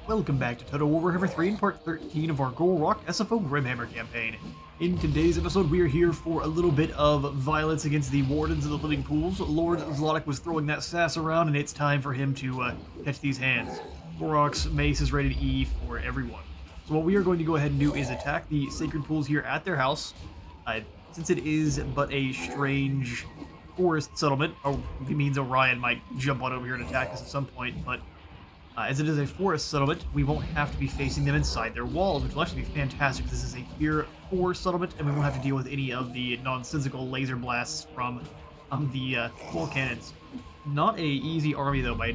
Welcome back to Total War Warhammer 3 in part 13 of our Gor-Rok SFO Grimhammer campaign. In today's episode, we are here for a little bit of violence against the Wardens of the Living Pools. Lord Zlodok was throwing that sass around, and it's time for him to catch these hands. Gor-Rok's mace is rated E for everyone. So what we are going to go ahead and do is attack the Sacred Pools here at their house. Since it is but a strange forest settlement, it means Orion might jump on over here and attack us at some point, but as it is a forest settlement, we won't have to be facing them inside their walls, which will actually be fantastic. This is a tier 4 settlement, and we won't have to deal with any of the nonsensical laser blasts from the wall cannons. Not a easy army, though, by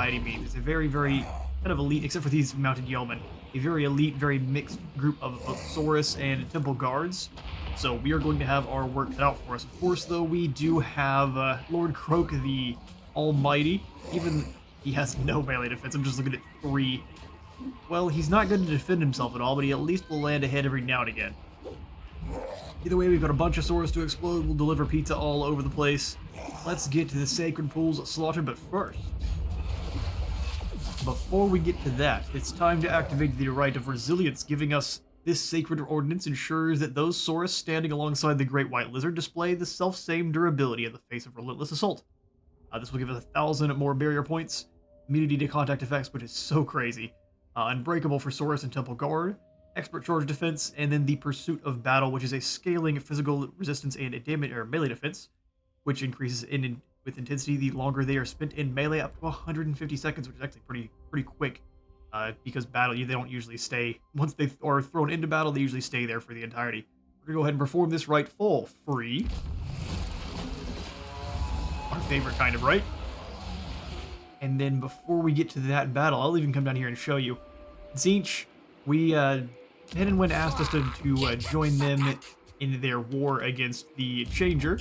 any means. It's a very, very kind of elite, except for these mounted yeomen, a very elite, very mixed group of both Saurus and Temple Guards. So we are going to have our work cut out for us. Of course, though, we do have Lord Croak the Almighty. Even he has no melee defense. I'm just looking at 3. Well, he's not going to defend himself at all, but he at least will land a hit every now and again. Either way, we've got a bunch of Saurus to explode. We'll deliver pizza all over the place. Let's get to the Sacred Pools slaughter, but first, before we get to that, it's time to activate the right of resilience, giving us this sacred ordinance ensures that those Saurus standing alongside the Great White Lizard display the self-same durability in the face of relentless assault. This will give us 1,000 more barrier points, immunity to contact effects, which is so crazy, unbreakable for Saurus and Temple Guard, expert charge defense, and then the Pursuit of Battle, which is a scaling physical resistance and a damage or melee defense, which increases with intensity the longer they are spent in melee, up to 150 seconds, which is actually pretty quick. Because battle, they don't usually stay, once they are thrown into battle, they usually stay there for the entirety. We're going to go ahead and perform this rite for free. Our favorite kind of rite. And then before we get to that battle, I'll even come down here and show you. Tzeentch, Hedonwind asked us to join them in their war against the Changer.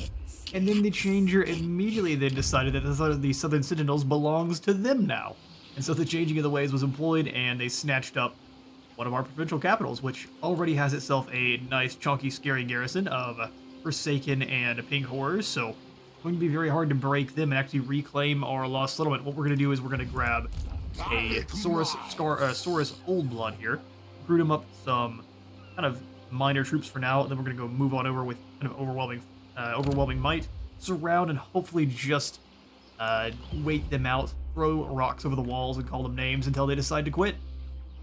And then the Changer immediately then decided that the Southern Sentinels belongs to them now. And so the changing of the ways was employed, and they snatched up one of our provincial capitals, which already has itself a nice, chunky, scary garrison of Forsaken and Pink Horrors, so it's going to be very hard to break them and actually reclaim our lost settlement. What we're going to do is we're going to grab a Saurus Old Blood here, recruit him up some kind of minor troops for now, and then we're going to go move on over with kind of overwhelming might, surround, and hopefully just wait them out, throw rocks over the walls and call them names until they decide to quit.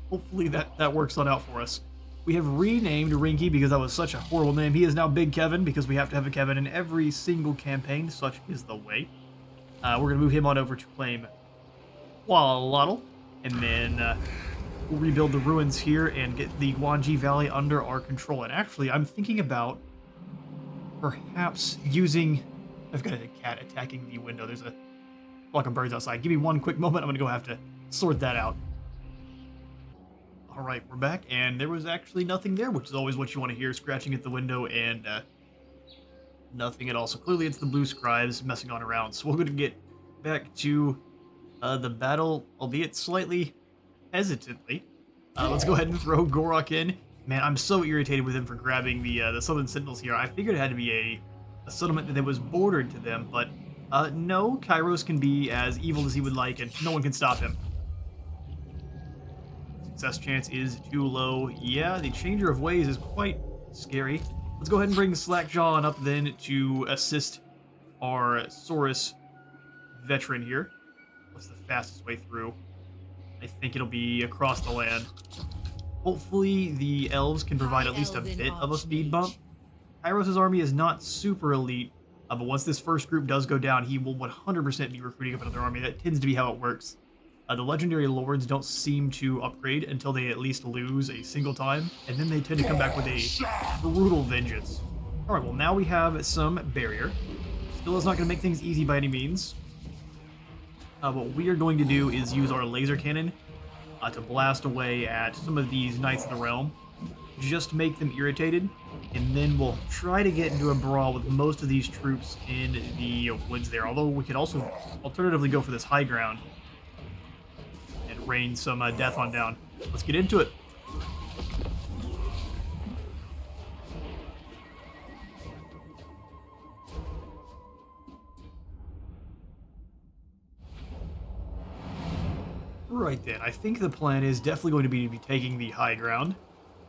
Hopefully that works out for us. We have renamed Rinky because that was such a horrible name. He is now Big Kevin because we have to have a Kevin in every single campaign. Such is the way. We're going to move him on over to claim Wallalotl, and then we'll rebuild the ruins here and get the Guanji Valley under our control. And actually, I'm thinking about perhaps using... I've got a cat attacking the window. There's a flock of birds outside. Give me one quick moment. I'm going to go have to sort that out. All right, we're back, and there was actually nothing there, which is always what you want to hear, scratching at the window, and nothing at all. So clearly it's the blue scribes messing on around. So we're going to get back to the battle, albeit slightly hesitantly. Let's go ahead and throw Gor-Rok in. Man, I'm so irritated with him for grabbing the Southern Sentinels here. I figured it had to be a settlement that was bordered to them, but no, Kairos can be as evil as he would like, and no one can stop him. Success chance is too low. Yeah, the Changer of Ways is quite scary. Let's go ahead and bring Slackjaw up then to assist our Saurus veteran here. What's the fastest way through? I think it'll be across the land. Hopefully the elves can provide at least a bit of a speed bump. Kairos' army is not super elite, but once this first group does go down, he will 100% be recruiting up another army. That tends to be how it works. The legendary lords don't seem to upgrade until they at least lose a single time, and then they tend to come back with a brutal vengeance. Alright, well now we have some barrier. Still is not going to make things easy by any means. What we are going to do is use our laser cannon to blast away at some of these Knights of the Realm. Just make them irritated, and then we'll try to get into a brawl with most of these troops in the woods there, although we could also alternatively go for this high ground and rain some death on down. Let's get into it. Right then, I think the plan is definitely going to be taking the high ground.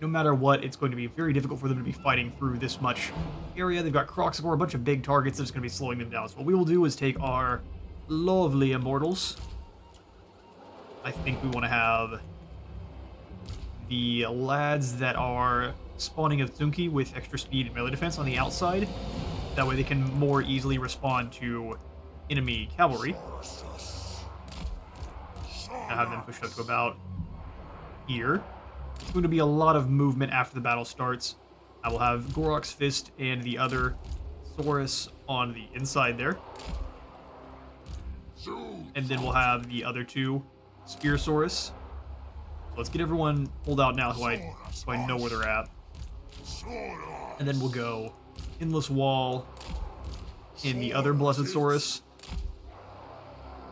No matter what, it's going to be very difficult for them to be fighting through this much area. They've got Croxagor, a bunch of big targets that's going to be slowing them down. So what we will do is take our lovely immortals. I think we want to have the lads that are spawning as Zunki with extra speed and melee defense on the outside. That way they can more easily respond to enemy cavalry. I'll have them pushed up to about here. It's going to be a lot of movement after the battle starts. I will have Gor-Rok's Fist and the other Saurus on the inside there. And then we'll have the other two Spearsaurus. So let's get everyone pulled out now so I know where they're at. And then we'll go Endless Wall in the other Blessed Saurus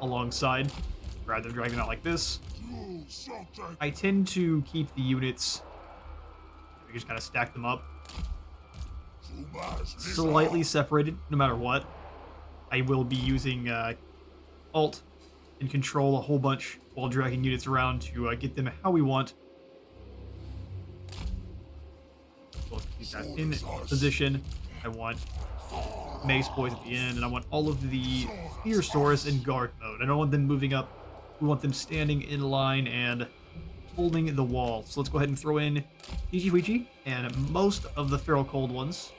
alongside, rather than dragging them out like this. I tend to keep the units, we just kind of stack them up, slightly separated no matter what. I will be using Alt and Control a whole bunch while dragging units around to get them how we want. So let's keep that in position. I want Mace Boys at the end, and I want all of the Spearsaurus in guard mode. I don't want them moving up. We want them standing in line and holding the wall. So let's go ahead and throw in Ichi and most of the Feral Cold ones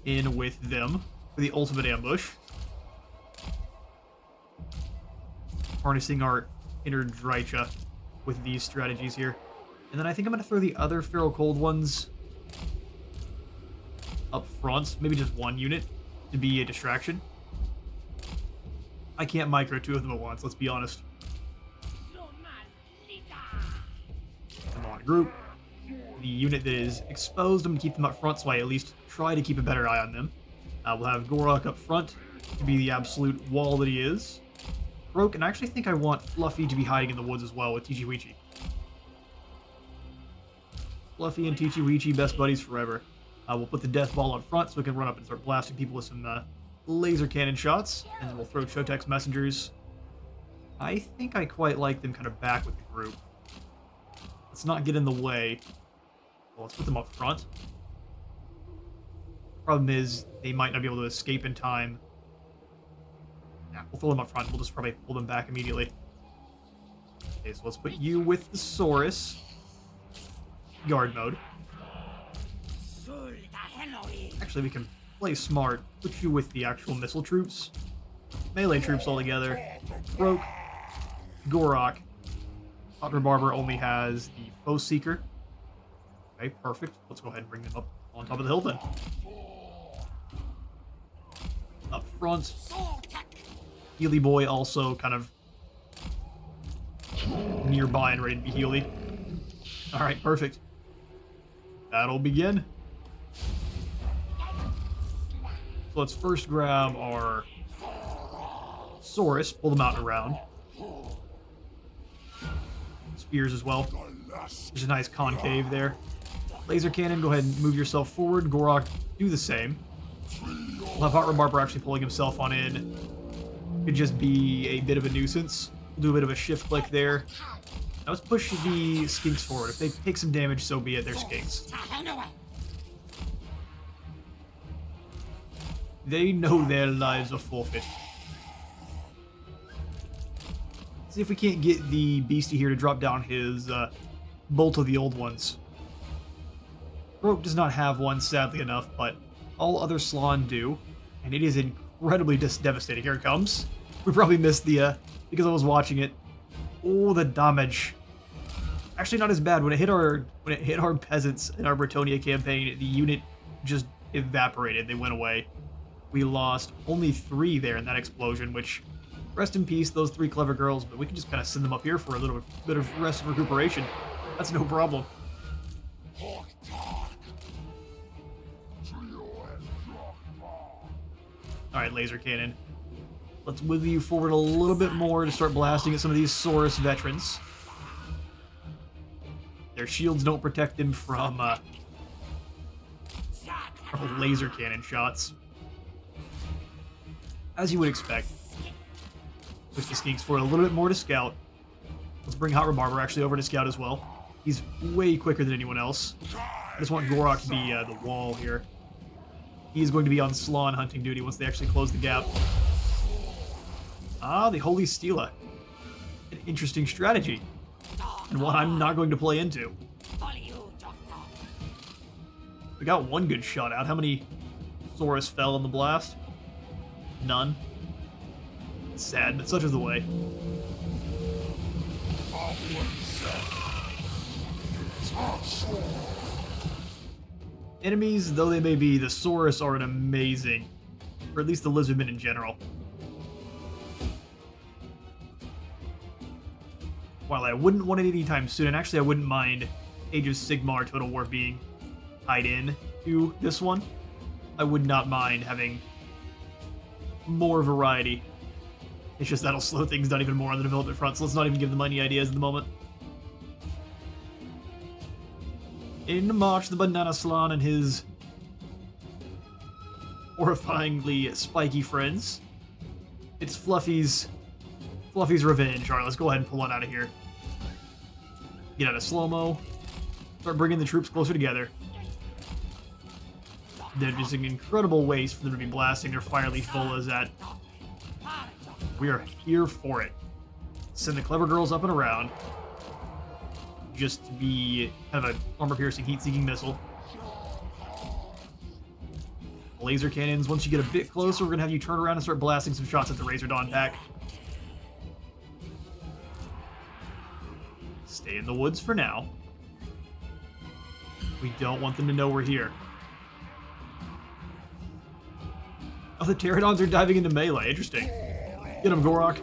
in with them for the ultimate ambush. Harnessing our inner Drycha with these strategies here. And then I think I'm going to throw the other Feral Cold ones up front. Maybe just one unit to be a distraction. I can't micro two of them at once, let's be honest. Come on, group. The unit that is exposed, I'm going to keep them up front so I at least try to keep a better eye on them. We'll have Gor-Rok up front to be the absolute wall that he is. Broke, and I actually think I want Fluffy to be hiding in the woods as well with Tichi-Wichi. Fluffy and Tichi-Wichi, best buddies forever. We'll put the Death Ball up front so we can run up and start blasting people with some laser cannon shots, and then we'll throw Chotek's messengers. I think I quite like them kind of back with the group. Let's not get in the way. Well, let's put them up front. Problem is, they might not be able to escape in time. Yeah, we'll throw them up front. We'll just probably pull them back immediately. Okay, so let's put you with the Saurus. Guard mode. Actually, we can play smart. Put you with the actual missile troops. Melee troops all together. Broke. Gor-Rok. Hot Barber only has the Foe Seeker. Okay, perfect. Let's go ahead and bring them up on top of the hill then. Up front. Healy Boy also kind of nearby and ready to be Healy. Alright, perfect. That'll begin. So let's first grab our Saurus, pull them out and around. Spears as well. There's a nice concave there. Laser cannon, go ahead and move yourself forward. Gor-Rok, do the same. We'll have Hot Barber actually pulling himself on in. Could just be a bit of a nuisance. We'll do a bit of a shift click there. Now let's push the skinks forward. If they take some damage, so be it. They're skinks. They know their lives are forfeit. See if we can't get the beastie here to drop down his bolt of the old ones. Broke does not have one, sadly enough, but all other Slann do, and it is incredibly devastating. Here it comes. We probably missed the, because I was watching it. Oh, the damage. Actually, not as bad. When it hit our peasants in our Bretonnia campaign, the unit just evaporated. They went away. We lost only 3 there in that explosion, which, rest in peace, those 3 clever girls, but we can just kind of send them up here for a little bit of rest and recuperation. That's no problem. Alright, laser cannon. Let's move you forward a little bit more to start blasting at some of these Saurus veterans. Their shields don't protect them from laser cannon shots. As you would expect. Push the skinks forward a little bit more to scout. Let's bring Hot Rebarber actually over to scout as well. He's way quicker than anyone else. I just want Gor-Rok to be the wall here. He is going to be on Slawn hunting duty once they actually close the gap. Ah, the Holy Stela. An interesting strategy. And one I'm not going to play into. We got one good shot out. How many Saurus fell in the blast? None. Sad, but such is the way. Enemies, though they may be, the Saurus are an amazing, or at least the Lizardmen in general. While I wouldn't want it anytime soon, and actually I wouldn't mind Age of Sigmar Total War being tied in to this one, I would not mind having more variety. It's just that'll slow things down even more on the development front, so let's not even give them any ideas at the moment. In march the Banana Slan and his horrifyingly spiky friends. It's Fluffy's revenge. Alright, let's go ahead and pull on out of here. Get out of slow-mo. Start bringing the troops closer together. They're just an incredible waste for them to be blasting their Fireleaf Bolas at. We are here for it. Send the clever girls up and around. Just to be kind of an armor-piercing, heat-seeking missile. Laser cannons, once you get a bit closer, we're going to have you turn around and start blasting some shots at the Razor Dawn pack. Stay in the woods for now. We don't want them to know we're here. Oh, the Pterodons are diving into melee. Interesting. Get him, Gor-Rok.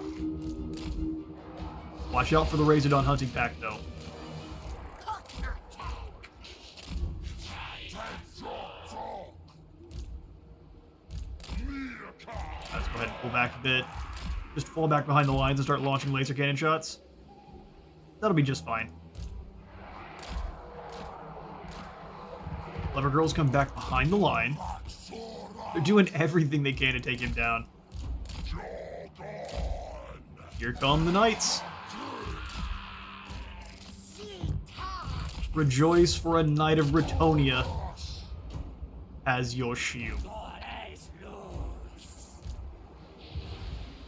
Watch out for the Razor Dawn hunting pack, though. Let's go ahead and pull back a bit. Just fall back behind the lines and start launching laser cannon shots. That'll be just fine. Clever girls come back behind the line. They're doing everything they can to take him down. Here come the knights. Rejoice, for a knight of Britonia as your shield.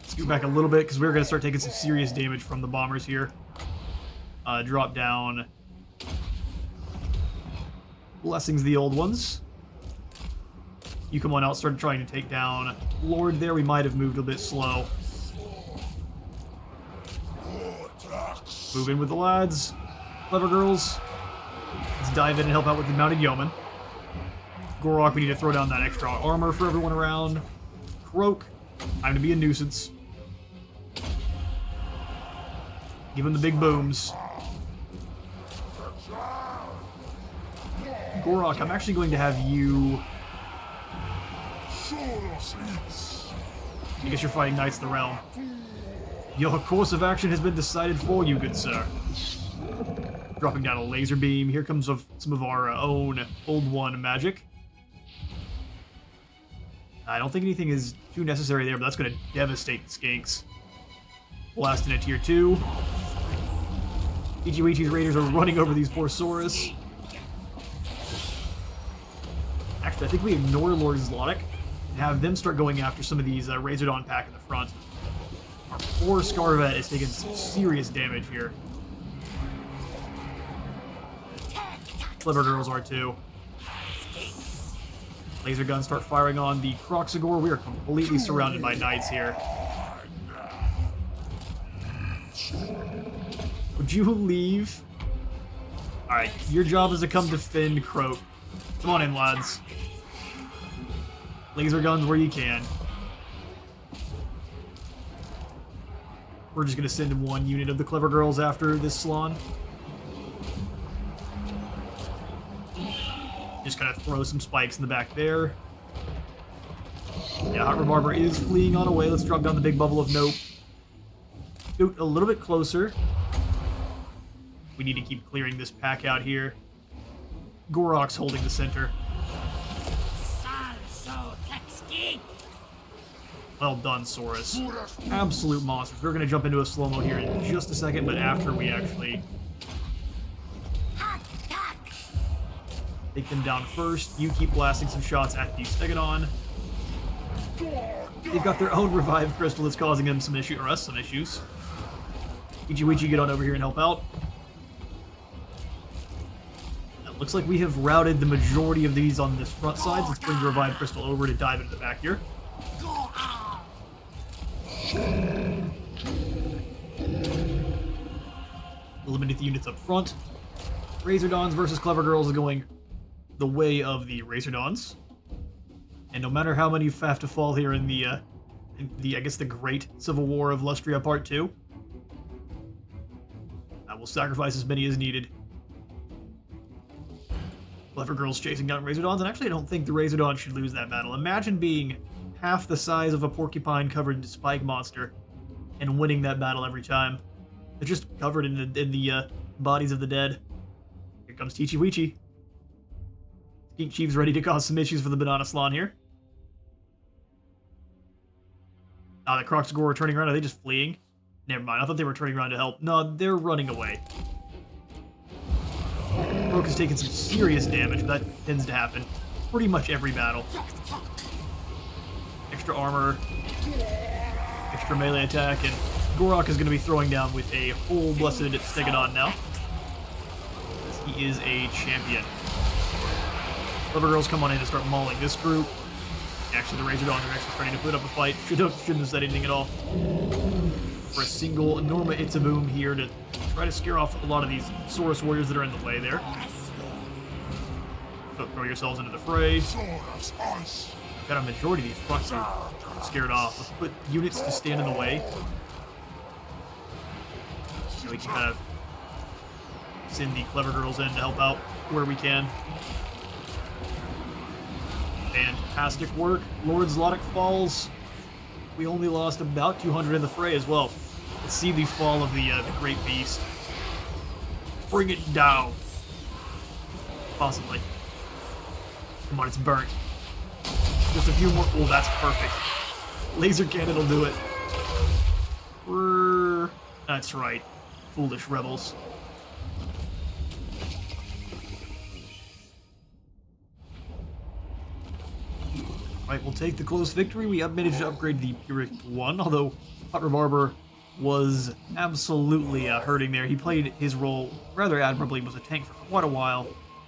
Scoot back a little bit because we're going to start taking some serious damage from the bombers here. Drop down. Blessings the old ones. You come on out, start trying to take down Lord there. We might have moved a bit slow. Move in with the lads. Clever girls. Let's dive in and help out with the mounted yeoman. Gor-Rok, we need to throw down that extra armor for everyone around. Croak, time to be a nuisance. Give him the big booms. Gor-Rok, I'm actually going to have you... I guess you're fighting Knights of the Realm. Your course of action has been decided for you, good sir. Dropping down a laser beam. Here comes some of our own Old One magic. I don't think anything is too necessary there, but that's going to devastate the skinks. Blast in a tier 2. Ichiwichi's raiders are running over these poor Saurus. Actually, I think we ignore Lord Zlotic and have them start going after some of these Razor Dawn pack in the front. Our poor Scarvet is taking some serious damage here. Clever girls are too. Laser guns start firing on the Kroxigor. We are completely surrounded by knights here. Would you leave? Alright, your job is to come defend Croak. Come on in, lads. Laser guns where you can. We're just going to send one unit of the Clever Girls after this Slan. Just going to throw some spikes in the back there. Yeah, Hot Rebarber is fleeing on away. Let's drop down the big bubble of nope. Scoot a little bit closer. We need to keep clearing this pack out here. Gor-Rok's holding the center. Well done, Saurus. Absolute monsters. We're going to jump into a slow-mo here in just a second, but after we actually take them down first, you keep blasting some shots at the Stegodon. They've got their own revived crystal that's causing them some issue, or us some issues. Ichiwichi, get on over here and help out. It looks like we have routed the majority of these on this front side. Let's bring the revived crystal over to dive into the back here. Eliminate the units up front. Razordons versus Clever Girls is going the way of the Razordons. And no matter how many have to fall here in the I guess the Great Civil War of Lustria Part 2, I will sacrifice as many as needed. Clever Girls chasing down Razordons, and actually I don't think the Razordons should lose that battle. Imagine being half the size of a porcupine-covered spike monster and winning that battle every time. They're just covered in the bodies of the dead. Here comes Tichi-Wichi. Skink Chief's ready to cause some issues for the Banana Slan here. Ah, the Crocs of Gor are turning around. Are they just fleeing? Never mind. I thought they were turning around to help. No, they're running away. Rook has taken some serious damage, but that tends to happen pretty much every battle. Extra armor, extra melee attack, and Gor-Rok is going to be throwing down with a whole blessed Stegodon now. He is a champion. Clever Girls come on in to start mauling this group. Actually, the Razordons are actually starting to put up a fight. Shouldn't have said anything at all. For a single Norma Itza boom here to try to scare off a lot of these Saurus warriors that are in the way there. So throw yourselves into the fray. Got a majority of these fronts are scared off. Let's put units to stand in the way. So we can kind of send the Clever Girls in to help out where we can. Fantastic work. Lord Zlotic falls. We only lost about 200 in the fray as well. Let's see the fall of the Great Beast. Bring it down. Possibly. Come on, it's burnt. Just a few more. Oh, that's perfect. Laser cannon will do it. That's right. Foolish rebels. Right, we'll take the close victory. We have managed to upgrade the Pyrrhic 1, although Hot Rebarber was absolutely hurting there. He played his role rather admirably, was a tank for quite a while,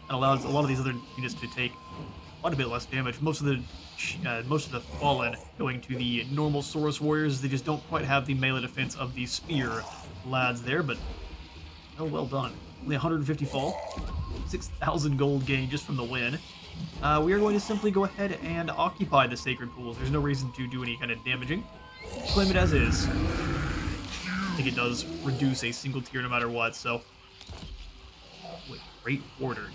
and allows a lot of these other units to take quite a bit less damage. Most of the Fallen going to the normal Saurus warriors. They just don't quite have the melee defense of the Spear lads there, but oh, well done. Only 150 fall, 6,000 gold gain just from the win. We are going to simply go ahead and occupy the Sacred Pools. There's no reason to do any kind of damaging. Claim it as is. I think it does reduce a single tier no matter what, so... With great order.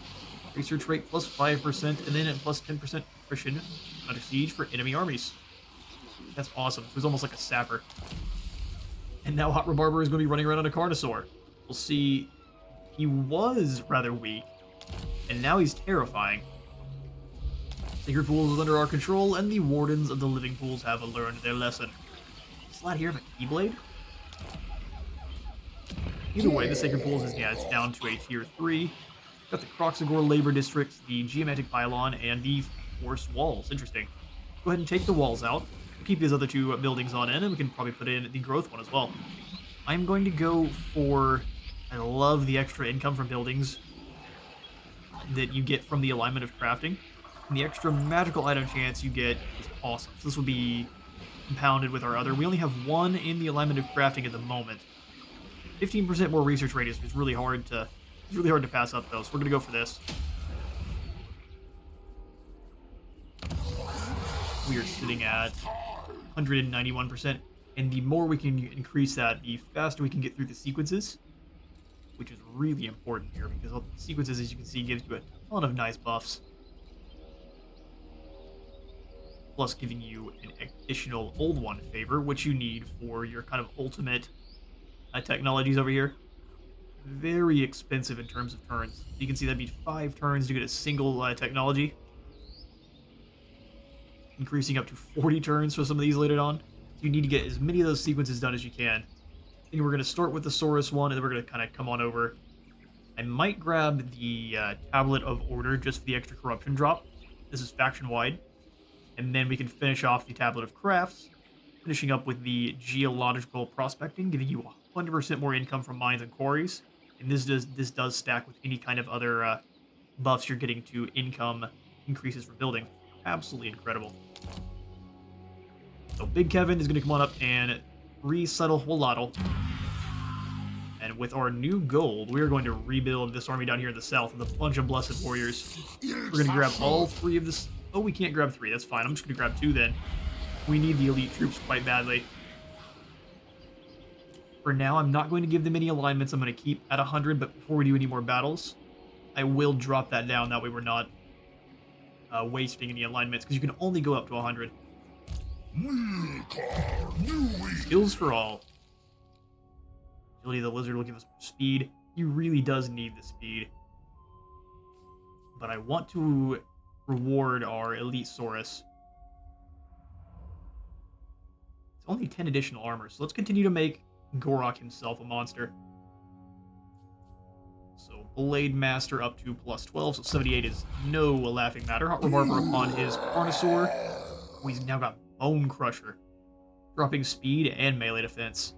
Research rate plus 5%, and then at plus 10% attrition under siege for enemy armies. That's awesome. It was almost like a sapper. And now Hot Rebarber is going to be running around on a Carnosaur. We'll see. He was rather weak, and now he's terrifying. Sacred Pools is under our control, and the Wardens of the Living Pools have learned their lesson. Slot here of a Keyblade? Either way, the Sacred Pools is, yeah, it's down to a tier 3. Got the Crocs of Gor Labor Districts, the Geomantic Pylon, and the Force Walls. Interesting. Go ahead and take the walls out. We'll keep these other two buildings on in, and we can probably put in the growth one as well. I'm going to go for... I love the extra income from buildings that you get from the alignment of crafting. And the extra magical item chance you get is awesome. So this will be compounded with our other. We only have one in the alignment of crafting at the moment. 15% more research radius is really hard to pass up though. So we're gonna go for this. We are sitting at 191%, and the more we can increase that, the faster we can get through the sequences, which is really important here because all the sequences, as you can see, gives you a ton of nice buffs. Plus giving you an additional old one favor, which you need for your kind of ultimate technologies over here. Very expensive in terms of turns. You can see that'd be 5 turns to get a single technology. increasing up to 40 turns for some of these later on. So you need to get as many of those sequences done as you can. And we're going to start with the Saurus one, and then we're going to kind of come on over. I might grab the Tablet of Order just for the extra corruption drop. This is faction-wide. And then we can finish off the Tablet of Crafts, finishing up with the Geological Prospecting, giving you 100% more income from mines and quarries. And this does stack with any kind of other buffs you're getting to income increases for building. Absolutely incredible. So Big Kevin is going to come on up and resettle Hualatl. And with our new gold, we are going to rebuild this army down here in the south with a bunch of Blessed Warriors. We're going to grab all 3 of this. Oh, we can't grab 3. That's fine. I'm just going to grab 2 then. We need the elite troops quite badly. For now, I'm not going to give them any alignments. I'm going to keep at 100, but before we do any more battles, I will drop that down. That way we're not wasting any alignments, because you can only go up to 100. Skills for all. Agility of the Lizard will give us speed. He really does need the speed. But I want to reward our Elite Saurus. It's only 10 additional armor, so let's continue to make Gor-Rok himself a monster. So Blade Master up to plus 12, so 78 is no laughing matter. Hot Rebarber upon his Carnosaur. Oh, he's now got Bone Crusher, dropping speed and melee defense.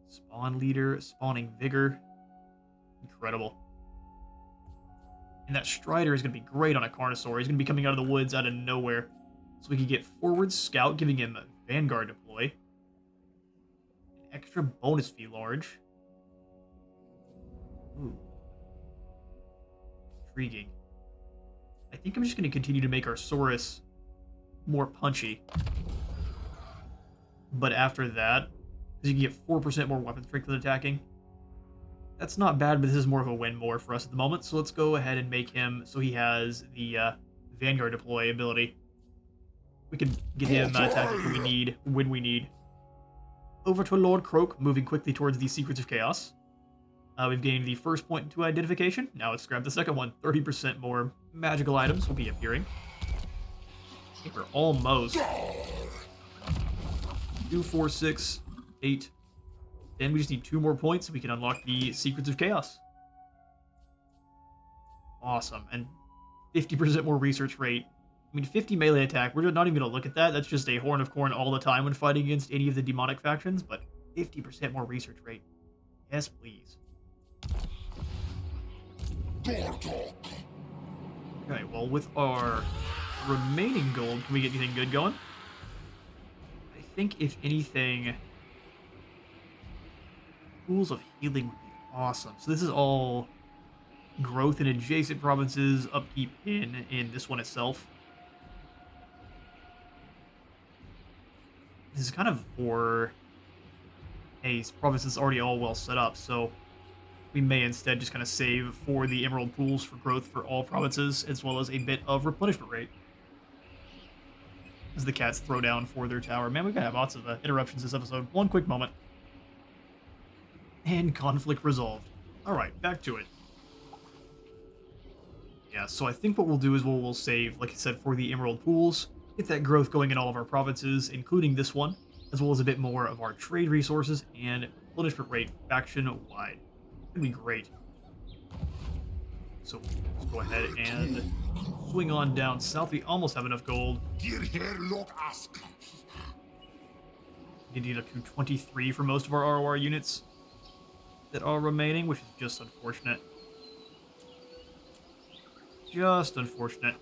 Spawn Leader, spawning Vigor. Incredible. And that Strider is going to be great on a Carnosaur. He's going to be coming out of the woods out of nowhere. So we can get Forward Scout, giving him a Vanguard deploy. An extra bonus fee large. Ooh. Intriguing. I think I'm just going to continue to make our Saurus more punchy. But after that, because you can get 4% more weapon strength with attacking. That's not bad, but this is more of a win more for us at the moment. So let's go ahead and make him so he has the Vanguard deploy ability. We can get him attacking when we need. Over to Lord Croak, moving quickly towards the Secrets of Chaos. We've gained the first point to identification. Now let's grab the second one. 30% more magical items will be appearing. I think we're almost. 2, 4, 6, 8. Then we just need 2 more points so we can unlock the Secrets of Chaos. Awesome. And 50% more research rate. I mean, 50 melee attack. We're not even going to look at that. That's just a Horn of Corn all the time when fighting against any of the demonic factions. But 50% more research rate. Yes, please. Okay, well, with our remaining gold, can we get anything good going? I think, if anything, Pools of Healing would be awesome. So this is all growth in adjacent provinces, upkeep in this one itself. This is kind of for a province that's already all well set up, so we may instead just kind of save for the Emerald Pools for growth for all provinces, as well as a bit of replenishment rate. As the cats throw down for their tower. Man, we've got to have lots of interruptions this episode. One quick moment. And conflict resolved. Alright, back to it. Yeah, so I think what we'll do is we'll save, like I said, for the Emerald Pools, get that growth going in all of our provinces, including this one, as well as a bit more of our trade resources and replenishment rate faction-wide. It's going to be great. So let's go ahead and swing on down south. We almost have enough gold. We need up to 23 for most of our ROR units that are remaining, which is just unfortunate. Just unfortunate.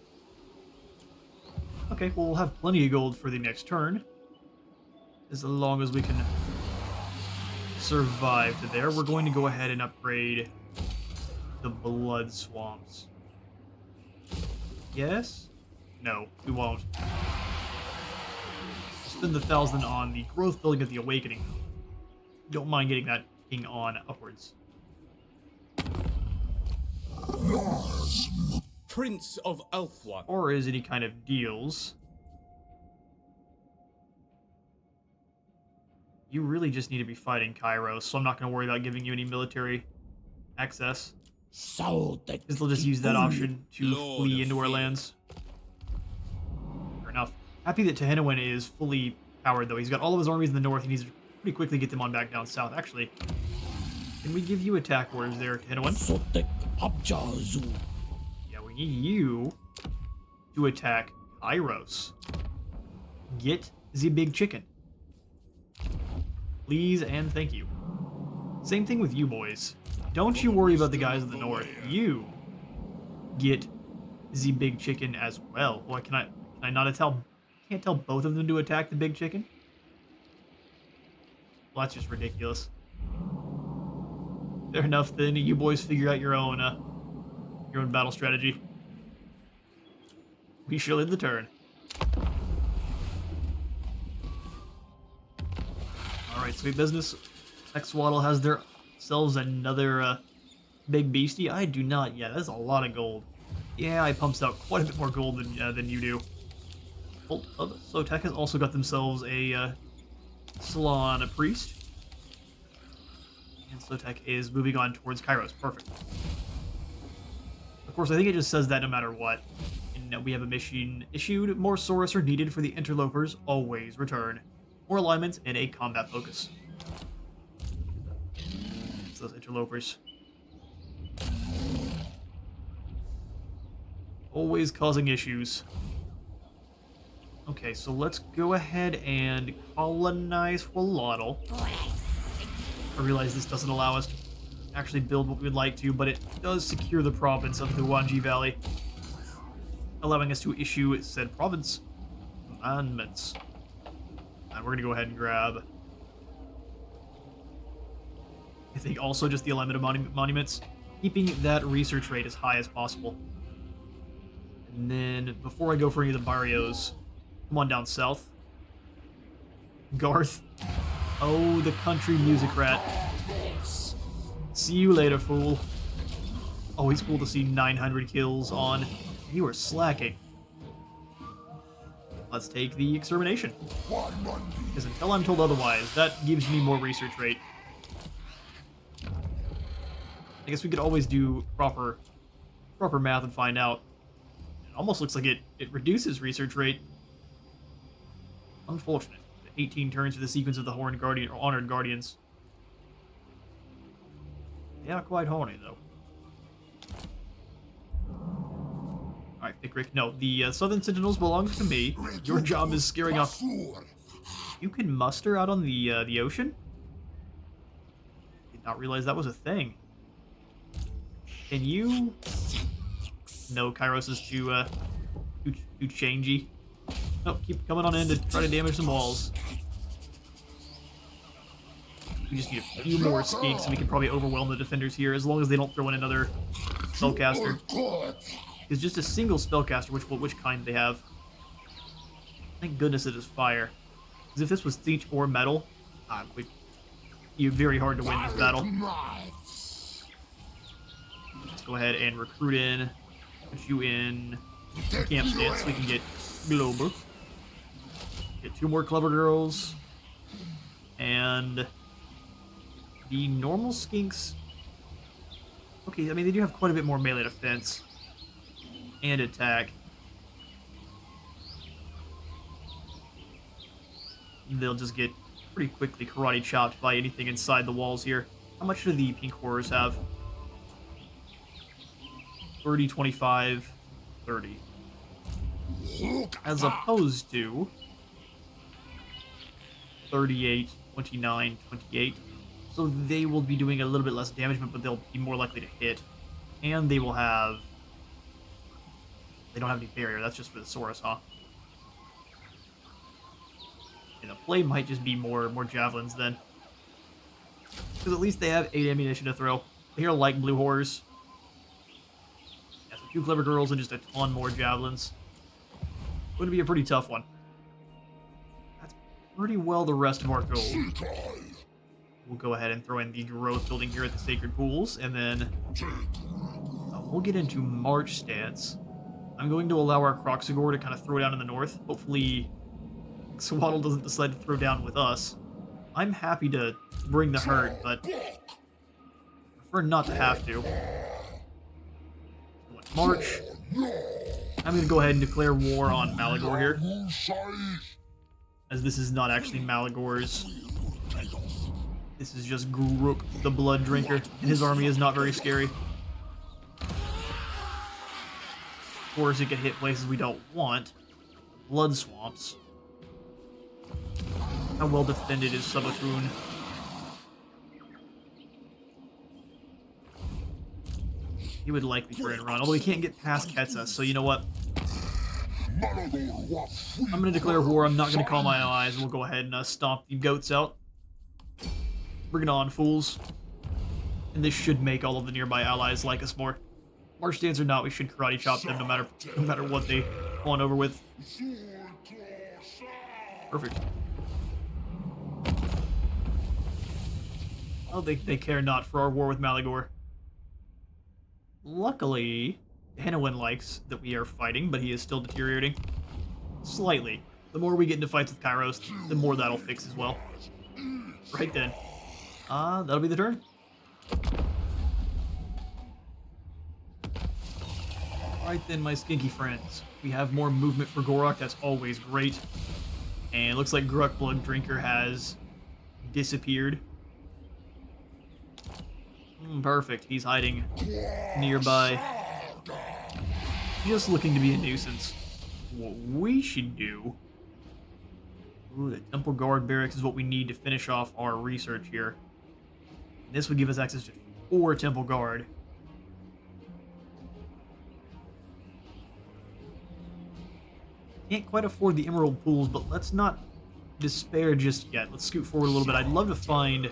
Okay, well, we'll have plenty of gold for the next turn. As long as we can survive to there. We're going to go ahead and upgrade the Blood Swamps. Yes? No, we won't. Spend the 1,000 on the growth building of the Awakening. Don't mind getting that king on upwards. Prince of Ulthwan. Or is any kind of deals. You really just need to be fighting Kairos, so I'm not going to worry about giving you any military access. Because they'll just use that option to flee into our lands. Happy that Tehennawin is fully powered, though. He's got all of his armies in the north. He needs to pretty quickly get them on back down south. Actually, can we give you attack orders there, Tehennawin? Yeah, we need you to attack Kairos. Get the big chicken. Please and thank you. Same thing with you boys. Don't you worry about the guys in the north. You get the big chicken as well. Why can I not tell? Can't tell both of them to attack the big chicken? Well, that's just ridiculous. Fair enough, then you boys figure out your own battle strategy. We shall end the turn. Alright, sweet business. Xwaddle has themselves another big beastie. I do not yet. That's a lot of gold. Yeah, I pumps out quite a bit more gold than you do. Bolt of Sotek has also got themselves a Salon Priest. And Sotek is moving on towards Kairos. Perfect. Of course, I think it just says that no matter what. And we have a mission issued. More Saurus are needed for the interlopers. Always return. More alignments and a combat focus. It's those interlopers. Always causing issues. Okay, so let's go ahead and colonize Hualotl. I realize this doesn't allow us to actually build what we would like to, but it does secure the province of the Wanji Valley, allowing us to issue said province commandments. And we're going to go ahead and grab, I think, also just the alignment of monuments, keeping that research rate as high as possible. And then, before I go for any of the barrios, come on down south. Garth. Oh, the country music rat. See you later, fool. Always cool to see 900 kills on. You are slacking. Let's take the extermination. Because until I'm told otherwise, that gives me more research rate. I guess we could always do proper math and find out. It almost looks like it reduces research rate. Unfortunate. 18 turns for the sequence of the Horned Guardian or Honored Guardians. They are quite horny, though. Alright, Thickrick. No, the Southern Sentinels belongs to me. Your job is scaring off. You can muster out on the ocean? Did not realize that was a thing. Can you? No, Kairos is too changey. Nope, keep coming on in to try to damage some walls. We just need a few more skinks, and we can probably overwhelm the defenders here, as long as they don't throw in another spellcaster. It's just a single spellcaster, which kind they have. Thank goodness it is fire. Because if this was siege or metal, it would be very hard to win this battle. Let's go ahead and recruit in, put you in camp stance so we can get Glober. Get 2 more clever girls. And the normal skinks. Okay, I mean, they do have quite a bit more melee defense and attack. They'll just get pretty quickly karate chopped by anything inside the walls here. How much do the pink horrors have? 30, 25, 30. As opposed to 38, 29, 28. So they will be doing a little bit less damage, but they'll be more likely to hit. And they will have... They don't have any barrier. That's just for the Saurus, huh? And the play might just be more javelins then. Because at least they have 8 ammunition to throw. They are like blue horrors. Yeah, so 2 clever girls and just a ton more javelins. Going to be a pretty tough one. That's pretty well the rest of our gold. We'll go ahead and throw in the growth building here at the Sacred Pools, and then we'll get into March stance. I'm going to allow our Kroxigor to kind of throw down in the north. Hopefully, Swaddle doesn't decide to throw down with us. I'm happy to bring the hurt, but prefer not to have to. March. I'm going to go ahead and declare war on Malagor here, as this is not actually Malagor's. This is just Gor-Rok, the Blood Drinker, and his army is not very scary. Of course, it can hit places we don't want. Blood swamps. How well defended is Subatun? He would likely turn and run, although he can't get past Ketza, so you know what? I'm going to declare war. I'm not going to call my allies. We'll go ahead and stomp the goats out. Bring it on, fools. And this should make all of the nearby allies like us more. March stance or not, we should karate chop them no matter what they go on over with. Perfect. Oh, they care not for our war with Malagor. Luckily, Hanowin likes that we are fighting, but he is still deteriorating. Slightly. The more we get into fights with Kairos, the more that'll fix as well. Right then. That'll be the turn. Right then, my skinky friends. We have more movement for Gor-Rok, that's always great. And it looks like Gor-Rok Blood Drinker has disappeared. Perfect, he's hiding nearby. Just looking to be a nuisance. What we should do... Ooh, the Temple Guard Barracks is what we need to finish off our research here. This would give us access to 4 Temple Guard. Can't quite afford the Emerald Pools, but let's not despair just yet. Let's scoot forward a little bit. I'd love to find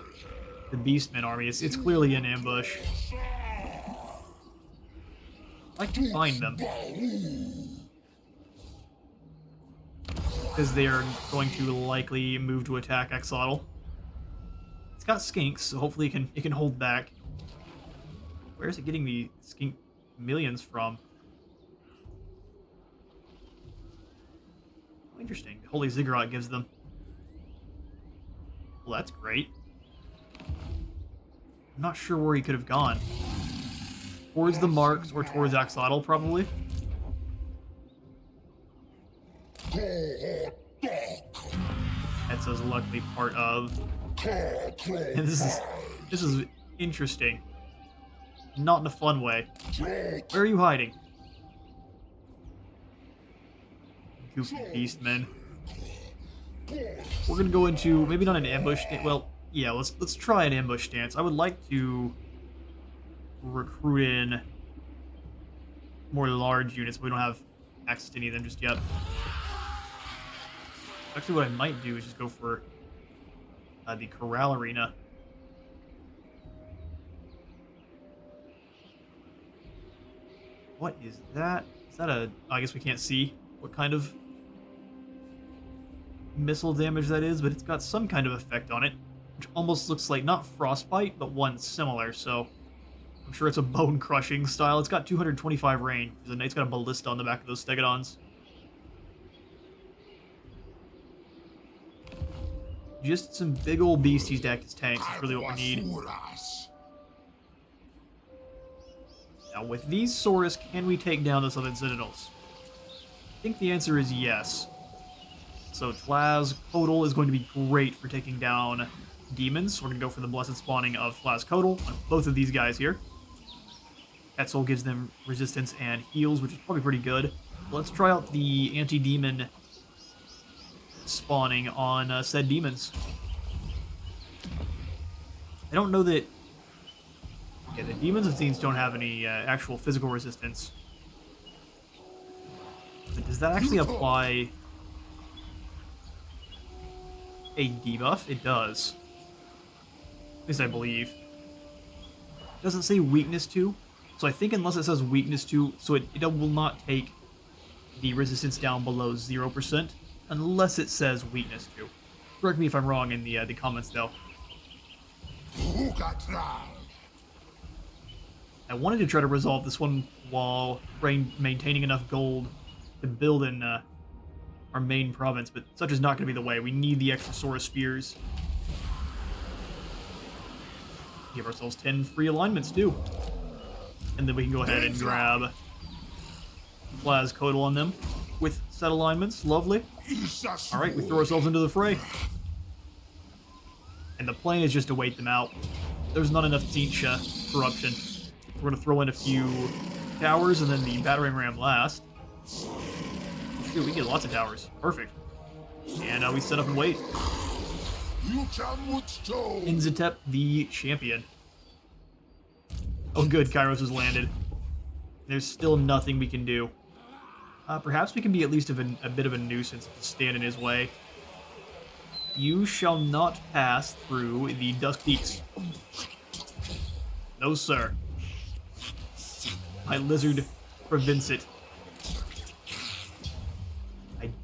the Beastmen army. It's clearly an ambush. I'd like to find them. Because they are going to likely move to attack Exotl. It's got skinks, so hopefully it can hold back. Where is it getting the skink millions from? Oh, interesting. Holy Ziggurat gives them. Well, that's great. I'm not sure where he could have gone. Towards the Marks or towards Exotl, probably. Etza's luckily part of. And this is interesting. Not in a fun way. Where are you hiding? Goofy Beastmen. We're gonna go into maybe not an ambush. Well, yeah, let's try an ambush stance. I would like to recruit in more large units, but we don't have access to any of them just yet. Actually, what I might do is just go for the Corral Arena. What is that? Is that a... Oh, I guess we can't see what kind of missile damage that is, but it's got some kind of effect on it, which almost looks like not frostbite, but one similar, so I'm sure it's a bone-crushing style. It's got 225 range. It's got a ballista on the back of those Stegodons. Just some big old beasties to act as tanks is really what we need. Now, with these Saurus, can we take down the Southern Citadels? I think the answer is yes. So Tlaz-Kotal is going to be great for taking down demons. We're going to go for the Blessed Spawning of Tlaz-Kotal on both of these guys here. Etzel gives them resistance and heals, which is probably pretty good. Let's try out the anti-demon spawning on said demons. I don't know that... Yeah, the demons and fiends don't have any actual physical resistance. But does that actually apply a debuff? It does. At least I believe. It doesn't say weakness to, so I think unless it says weakness to, so it will not take the resistance down below 0%, unless it says weakness to. Correct me if I'm wrong in the comments, though. I wanted to try to resolve this one while maintaining enough gold to build in our main province, but such is not going to be the way. We need the extra Saurus Spears. Give ourselves 10 free alignments, too. And then we can go ahead and grab Plaz Codal on them with set alignments. Lovely. Alright, we throw ourselves into the fray. And the plan is just to wait them out. There's not enough Tzeentch corruption. We're going to throw in a few towers and then the battering ram last. Shoot, we get lots of towers. Perfect. And we set up and wait. Inzitep, the champion. Oh good, Kairos has landed. There's still nothing we can do. Perhaps we can be at least a bit of a nuisance to stand in his way. You shall not pass through the Dusk Peaks. No, sir. My lizard prevents it.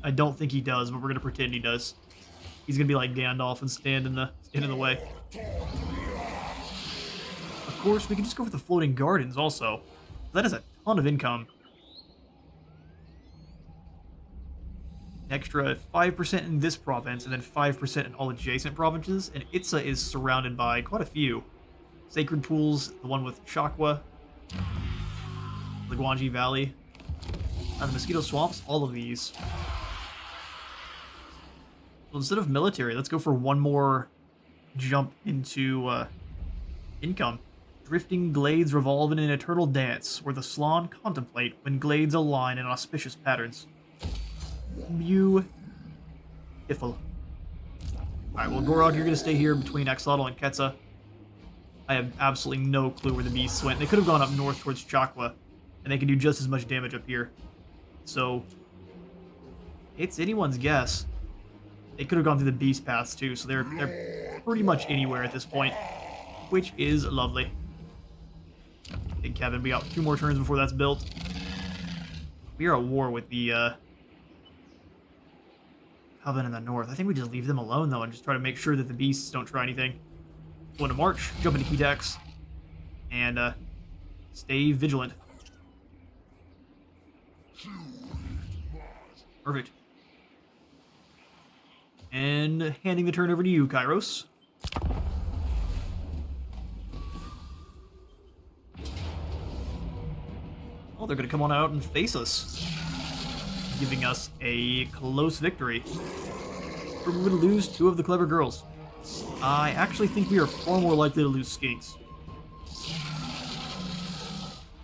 I don't think he does, but we're gonna pretend he does. He's gonna be like Gandalf and stand in the way. Of course, we can just go for the floating gardens also. That is a ton of income. An extra 5% in this province, and then 5% in all adjacent provinces, and Itza is surrounded by quite a few. Sacred Pools, the one with Chakwa, the Guanji Valley, and the Mosquito Swamps, all of these. So instead of military, let's go for one more jump into income. Drifting glades revolve in an eternal dance, where the Slan contemplate when glades align in auspicious patterns. Beautiful. Alright, well, Gor-Rok, you're going to stay here between Axolotl and Ketza. I have absolutely no clue where the beasts went. They could have gone up north towards Chakwa, and they can do just as much damage up here. So, it's anyone's guess. They could have gone through the beast paths too, so they're pretty much anywhere at this point, which is lovely. Big Kevin, we got 2 more turns before that's built. We are at war with the Coven in the north. I think we just leave them alone though and just try to make sure that the beasts don't try anything. Go into March, jump into Keytax, and stay vigilant. Perfect. And handing the turn over to you, Kairos. Oh, they're going to come on out and face us, giving us a close victory. We're going to lose 2 of the clever girls. I actually think we are far more likely to lose Skinks.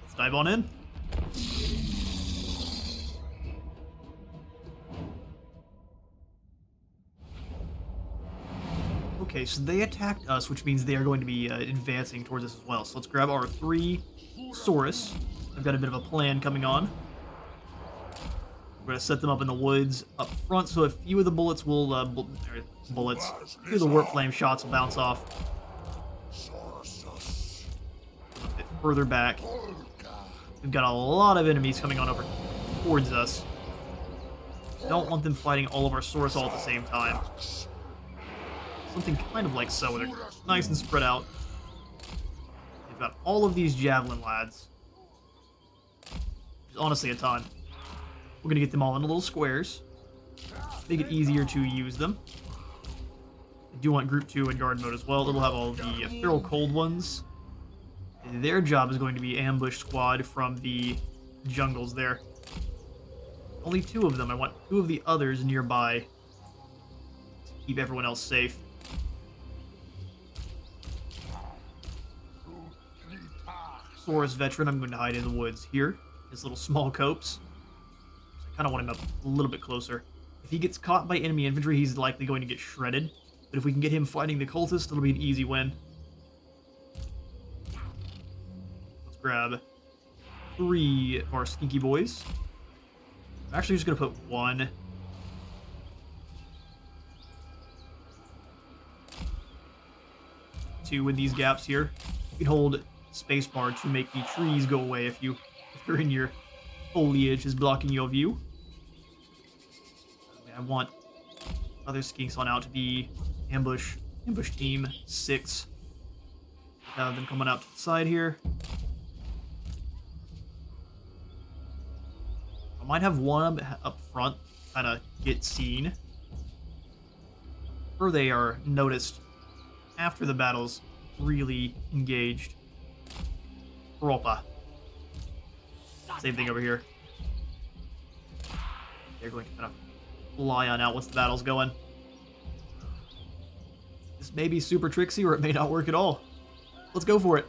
Let's dive on in. Okay, so they attacked us, which means they are going to be advancing towards us as well. So let's grab our 3 Saurus. I've got a bit of a plan coming on. We're going to set them up in the woods up front, so a few of the bullets will, a few of the warp flame shots will bounce off. A bit further back. We've got a lot of enemies coming on over towards us. Don't want them fighting all of our Saurus all at the same time. Something kind of like so, where they're nice and spread out. They've got all of these javelin lads. Which is honestly a ton. We're going to get them all into little squares. Make it easier to use them. I do want Group 2 in guard mode as well. It'll have all the feral cold ones. Their job is going to be ambush squad from the jungles there. Only 2 of them. I want 2 of the others nearby to keep everyone else safe. Saurus veteran, I'm going to hide in the woods here. His little small copes. I kind of want him up a little bit closer. If he gets caught by enemy infantry, he's likely going to get shredded. But if we can get him fighting the cultists, it'll be an easy win. Let's grab 3 of our sneaky boys. I'm actually just going to put 1. Two in these gaps here. You can hold spacebar to make the trees go away if you're in your foliage is blocking your view. I want other skinks on out to be ambush team 6. Have them coming out to the side here. I might have one up front, kind of get seen. Or they are noticed after the battle's really engaged. Europa. Same thing over here. They're going to kind of fly on out once the battle's going. This may be super tricksy, or it may not work at all. Let's go for it.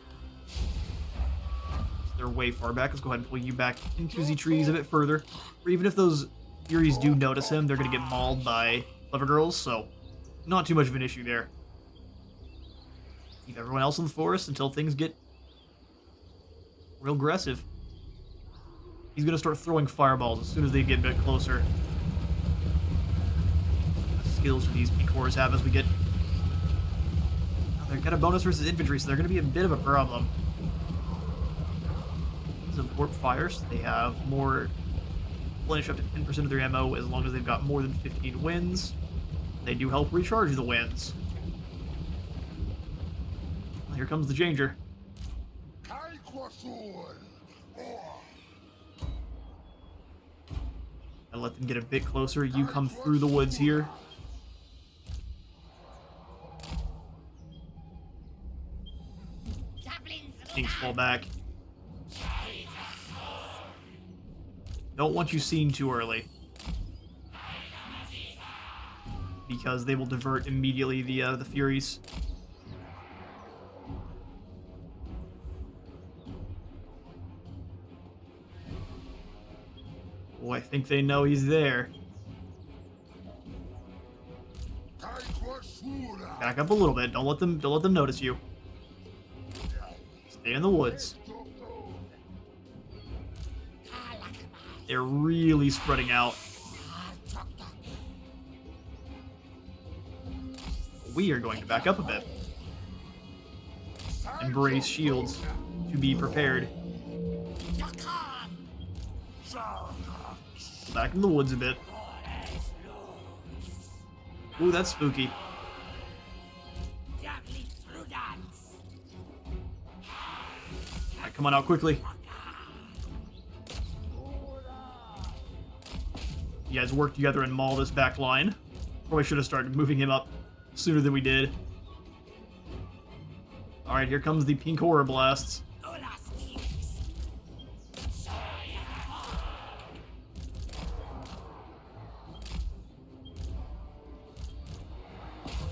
They're way far back. Let's go ahead and pull you back into the trees a bit further. Or even if those Furies do notice him, they're going to get mauled by Clever Girls, so not too much of an issue there. Keep everyone else in the forest until things get real aggressive. He's going to start throwing fireballs as soon as they get a bit closer. The skills these P-cores have as we get... Oh, they've got a bonus versus infantry, so they're going to be a bit of a problem. Because of warp fires, they have more... replenish up to 10% of their ammo as long as they've got more than 15 wins. They do help recharge the wins. Well, here comes the changer. I let them get a bit closer. You come through the woods here. Things fall back. Don't want you seen too early, because they will divert immediately the Furies. Oh, I think they know he's there. Back up a little bit. Don't let them notice you. Stay in the woods. They're really spreading out. We are going to back up a bit. Embrace shields to be prepared. Back in the woods a bit. Ooh, that's spooky. Alright, come on out quickly. You guys work together and maul this back line. Probably should have started moving him up sooner than we did. Alright, here comes the pink horror blasts.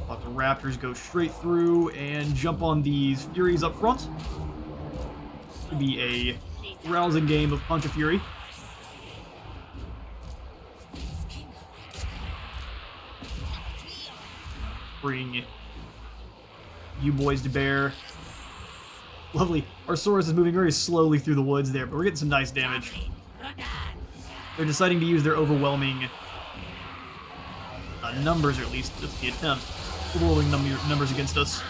Let the raptors go straight through and jump on these Furies up front. Could be a rousing game of Punch of Fury. Bring you boys to bear. Lovely. Our Saurus is moving very slowly through the woods there, but we're getting some nice damage. They're deciding to use their overwhelming numbers, or at least just the attempt. Overwhelming numbers against us.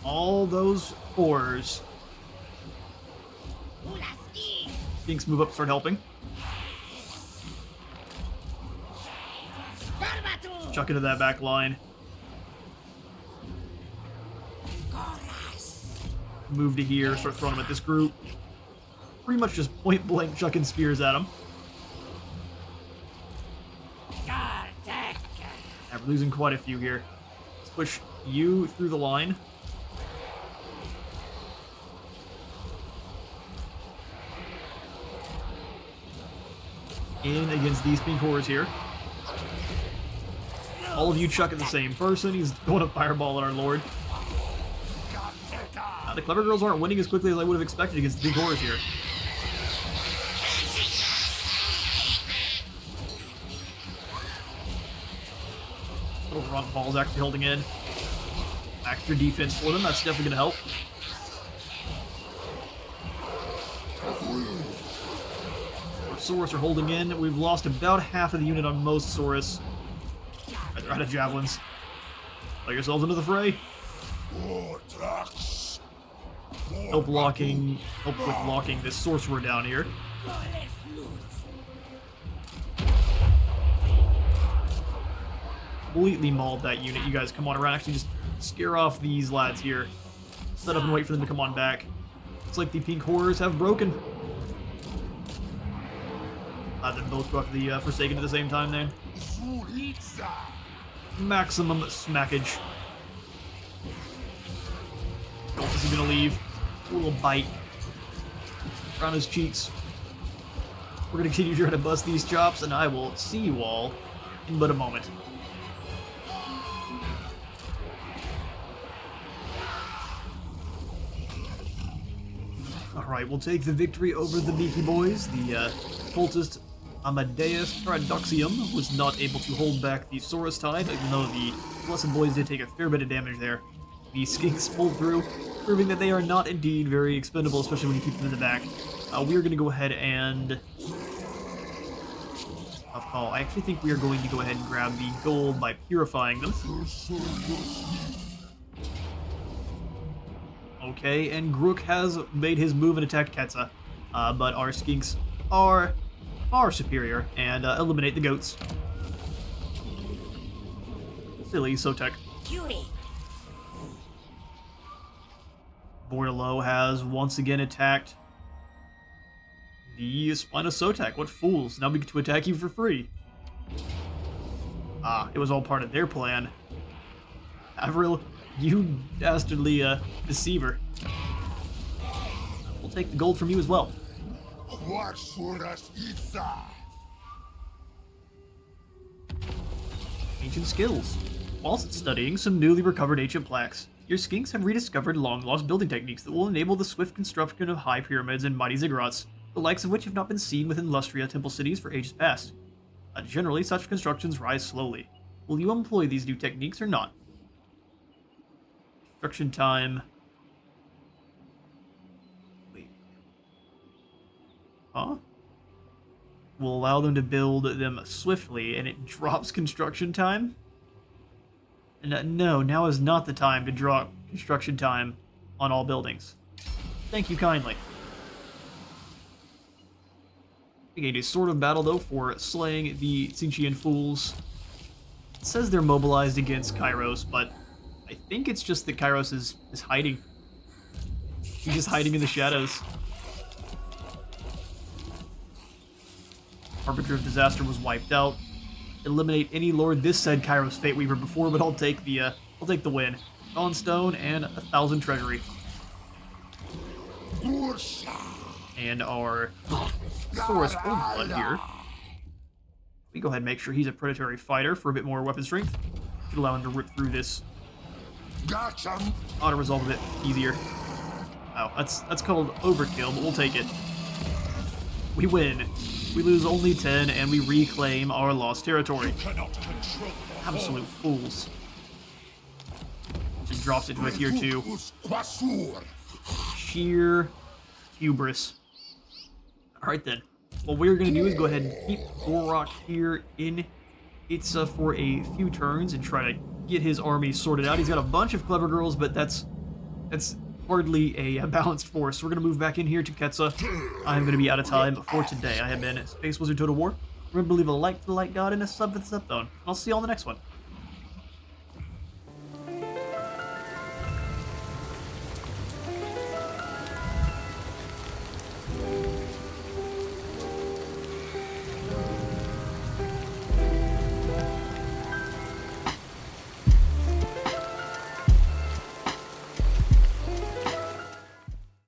All those fours. Things move up, start helping. Chuck into that back line. Move to here, start throwing them at this group. Pretty much just point blank chucking spears at them. Yeah, we're losing quite a few here. Let's push you through the line. In against these pink horrors here. All of you chuck at the same person. He's going to fireball at our lord. The Clever Girls aren't winning as quickly as I would have expected against the big horrors here. Little rock ball's actually holding in. Extra defense for them. That's definitely going to help. Our Saurus are holding in. We've lost about half of the unit on most Saurus. They're out of javelins. Let yourselves into the fray. Help with locking this sorcerer down here. Completely mauled that unit. You guys come on around. Actually, just scare off these lads here. Set up and wait for them to come on back. It's like the pink horrors have broken. Them both go after the Forsaken at the same time then. Maximum smackage. Dolphus is gonna leave. A little bite. around his cheeks. We're gonna continue trying to bust these chops, and I will see you all in but a moment. Alright, we'll take the victory over the Beaky Boys. The cultist Amadeus Paradoxium was not able to hold back the Saurus Tide, even though the Blessed Boys did take a fair bit of damage there. The Skinks pulled through, proving that they are not indeed very expendable, especially when you keep them in the back. We're going to go ahead and... Tough call. I actually think we are going to go ahead and grab the gold by purifying them. Okay, and Grook has made his move and attacked Ketza, but our Skinks are far superior and eliminate the goats. Silly Sotek. Bordalo has once again attacked the Spinosotek. What fools! Now we get to attack you for free. Ah, it was all part of their plan. Avril, you dastardly deceiver. We'll take the gold from you as well. Itza. Ancient skills. Whilst studying some newly recovered ancient plaques, your Skinks have rediscovered long-lost building techniques that will enable the swift construction of high pyramids and mighty ziggurats, the likes of which have not been seen within Lustria temple cities for ages past. Generally, such constructions rise slowly. Will you employ these new techniques or not? Construction time. Wait. Huh? Will allow them to build them swiftly, and it drops construction time? No, now is not the time to drop construction time on all buildings. Thank you kindly. We gained a sword of battle, though, for slaying the Tsinchian fools. It says they're mobilized against Kairos, but I think it's just that Kairos is hiding. He's just hiding in the shadows. Harbinger of Disaster was wiped out. Eliminate any lord. This said Kairos Fate Weaver before, but I'll take the win. Dawnstone and 1,000 treasury. And our Saurus Oldblood here. We go ahead and make sure he's a predatory fighter for a bit more weapon strength. Should allow him to rip through this. Auto resolve a bit easier. Oh, that's called overkill, but we'll take it. We win. We lose only 10, and we reclaim our lost territory. Absolute fools. Just drops it to a tier 2. Sheer hubris. Alright then. What we're going to do is go ahead and keep Gor-Rok here in Itza for a few turns and try to get his army sorted out. He's got a bunch of clever girls, but that's hardly a balanced force. We're going to move back in here to Ketza. I'm going to be out of time for today. I have been Space Wizard Total War. Remember to leave a like for the Light God and a sub for the Sub Zone. I'll see you on the next one.